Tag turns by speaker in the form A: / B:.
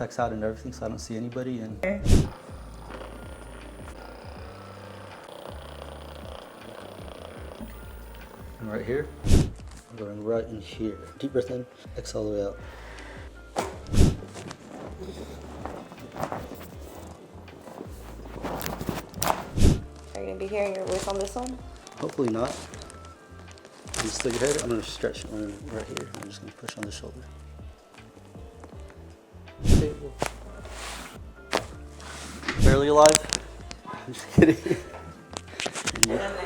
A: contacts out and everything, so I don't see anybody. And right here, I'm going right in here. Deep breath in, exhale all the way out.
B: Are you gonna be hearing your voice on this one?
A: Hopefully not. You still your head. I'm gonna stretch one right here. I'm just gonna push on the shoulder. Okay, well. Barely alive. I'm just kidding.
B: And then